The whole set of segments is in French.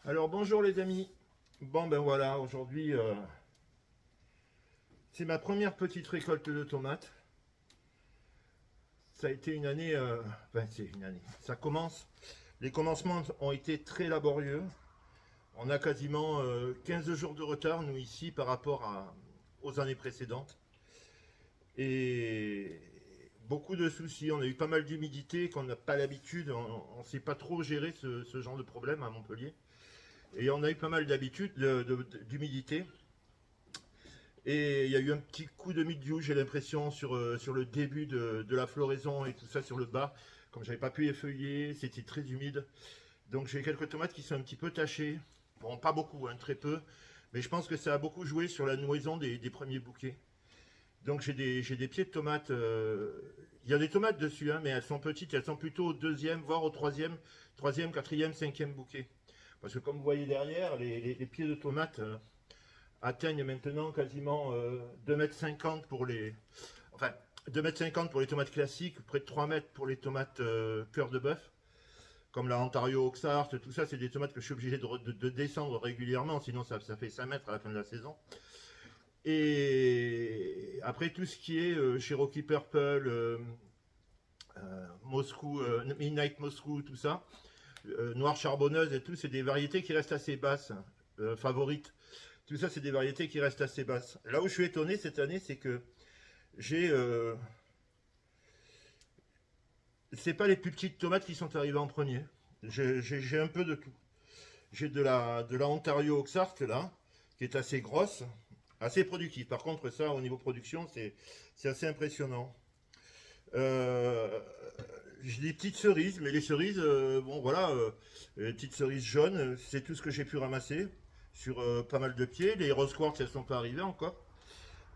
Alors bonjour les amis. Bon ben voilà, aujourd'hui c'est ma première petite récolte de tomates. Ça a été une année, enfin c'est une année. Ça commence. Les commencements ont été très laborieux. On a quasiment 15 jours de retard nous ici par rapport aux années précédentes. Et beaucoup de soucis. On a eu pas mal d'humidité qu'on n'a pas l'habitude. On ne sait pas trop gérer ce genre de problème à Montpellier. Et on a eu pas mal d'humidité. Et il y a eu un petit coup de milieu, j'ai l'impression, sur le début de la floraison et tout ça sur le bas. Comme j'avais pas pu effeuiller, c'était très humide. Donc j'ai quelques tomates qui sont un petit peu tachées. Bon, pas beaucoup, hein, très peu. Mais je pense que ça a beaucoup joué sur la noison des premiers bouquets. Donc j'ai des pieds de tomates. Il y a des tomates dessus, hein, mais elles sont petites. Elles sont plutôt au deuxième, voire au troisième, quatrième, cinquième bouquet. Parce que comme vous voyez derrière, les pieds de tomates, atteignent maintenant quasiment 2,50 m pour les. Enfin, 2,50 m pour les tomates classiques, près de 3 mètres pour les tomates cœur de bœuf, comme la Ontario Oxart, tout ça, c'est des tomates que je suis obligé de descendre régulièrement, sinon ça fait 5 mètres à la fin de la saison. Et après tout ce qui est Cherokee Purple, Moscou, Midnight Moscou, tout ça, Noire Charbonneuse et tout, c'est des variétés qui restent assez basses, favorites. Tout ça, c'est des variétés qui restent assez basses. Là où je suis étonné cette année, c'est que j'ai. C'est pas les plus petites tomates qui sont arrivées en premier. J'ai un peu de tout. J'ai de la Ontario Oxart, là, qui est assez grosse, assez productive. Par contre, ça, au niveau production, c'est assez impressionnant. Euh, j'ai des petites cerises, mais les cerises, bon voilà, les petites cerises jaunes, c'est tout ce que j'ai pu ramasser sur pas mal de pieds. Les rose quartz, elles sont pas arrivées encore.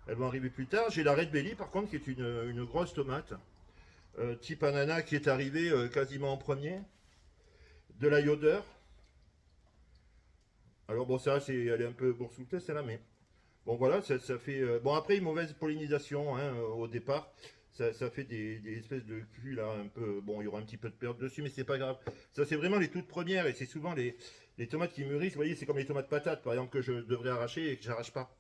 Elles vont arriver plus tard. J'ai la Red Belly, par contre, qui est une grosse tomate, type ananas, qui est arrivée quasiment en premier. De la Yoder. Alors bon, ça, elle est un peu boursouflée, celle-là, mais bon, voilà, ça fait. Bon, après, une mauvaise pollinisation hein, au départ. Ça fait des espèces de culs là, un peu. Bon, il y aura un petit peu de perte dessus, mais c'est pas grave. Ça, c'est vraiment les toutes premières, et c'est souvent les tomates qui mûrissent. Vous voyez, c'est comme les tomates patates, par exemple, que je devrais arracher et que j'arrache pas.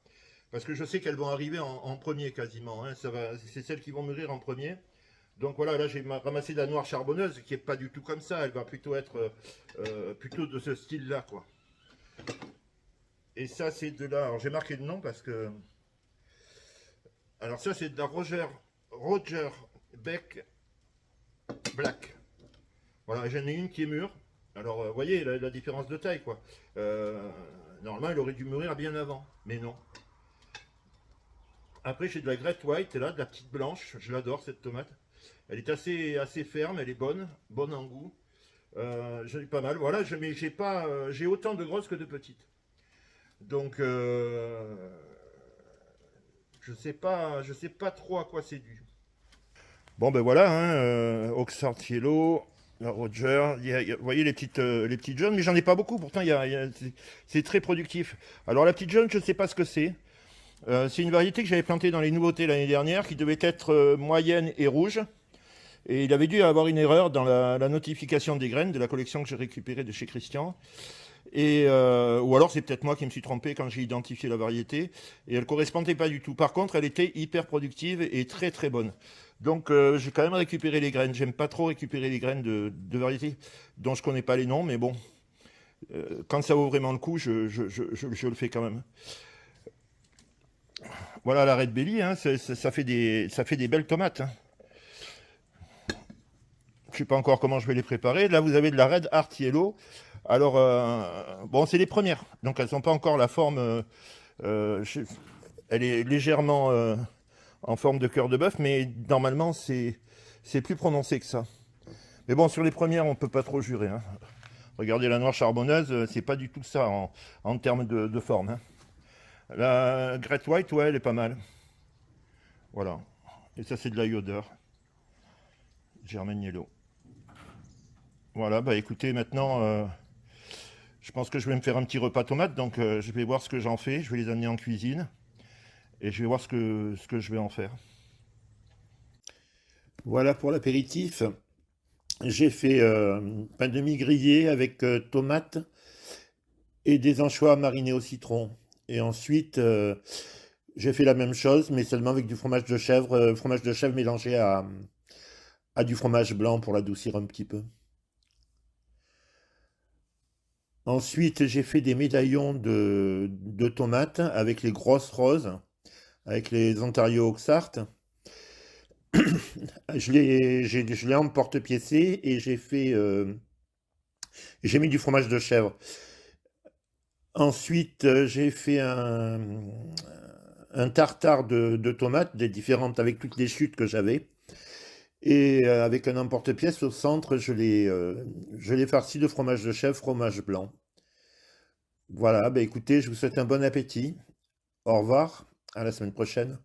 Parce que je sais qu'elles vont arriver en premier quasiment. Hein. C'est celles qui vont mûrir en premier. Donc voilà, là j'ai ramassé de la noire charbonneuse qui est pas du tout comme ça. Elle va plutôt être plutôt de ce style-là, quoi. Et ça c'est de la. Alors j'ai marqué le nom parce que. Alors ça c'est de la Roger Beck Black. Voilà, j'en ai une qui est mûre. Alors vous voyez la différence de taille, quoi. Euh, Normalement, elle aurait dû mûrir bien avant, mais non. Après, j'ai de la Great White, là, de la petite blanche. Je l'adore cette tomate. Elle est assez ferme, elle est bonne en goût. J'en ai pas mal. Voilà, mais j'ai pas, j'ai autant de grosses que de petites. Donc, je sais pas trop à quoi c'est dû. Bon ben voilà, hein, Oxford Yellow, la Roger. Vous voyez les petites jaunes, mais j'en ai pas beaucoup. Pourtant, c'est très productif. Alors la petite jaune, je ne sais pas ce que c'est. C'est une variété que j'avais plantée dans les nouveautés l'année dernière, qui devait être moyenne et rouge. Et il avait dû avoir une erreur dans la notification des graines de la collection que j'ai récupérée de chez Christian. Ou alors c'est peut-être moi qui me suis trompé quand j'ai identifié la variété. Et elle ne correspondait pas du tout. Par contre, elle était hyper productive et très très bonne. Donc j'ai quand même récupéré les graines. J'aime pas trop récupérer les graines de variétés dont je connais pas les noms, mais bon, quand ça vaut vraiment le coup, je le fais quand même. Voilà la Red Belly, hein, ça fait des belles tomates. Hein. Je sais pas encore comment je vais les préparer. Là, vous avez de la Red Heart Yellow. Alors, bon, c'est les premières. Donc, elles n'ont pas encore la forme. Euh, je- Elle est légèrement en forme de cœur de bœuf, mais normalement, c'est plus prononcé que ça. Mais bon, sur les premières, on peut pas trop jurer. Hein. Regardez la noire charbonneuse, c'est pas du tout ça en termes de forme. Hein. La Great White, ouais, elle est pas mal. Voilà. Et ça, c'est de la Yoder. Germaine Yellow. Voilà, bah écoutez, maintenant, je pense que je vais me faire un petit repas tomate, donc je vais voir ce que j'en fais. Je vais les amener en cuisine et je vais voir ce que je vais en faire. Voilà pour l'apéritif. J'ai fait pain de mie grillé avec tomates et des anchois marinés au citron. Et ensuite, j'ai fait la même chose, mais seulement avec du fromage de chèvre mélangé à du fromage blanc pour l'adoucir un petit peu. Ensuite, j'ai fait des médaillons de tomates avec les grosses roses, avec les Ontario Oxheart. Je l'ai emporte-piécé et j'ai mis du fromage de chèvre. Ensuite, j'ai fait un tartare de tomates, des différentes, avec toutes les chutes que j'avais. Et avec un emporte-pièce au centre, je l'ai farci de fromage de chèvre, fromage blanc. Voilà, bah écoutez, je vous souhaite un bon appétit. Au revoir, à la semaine prochaine.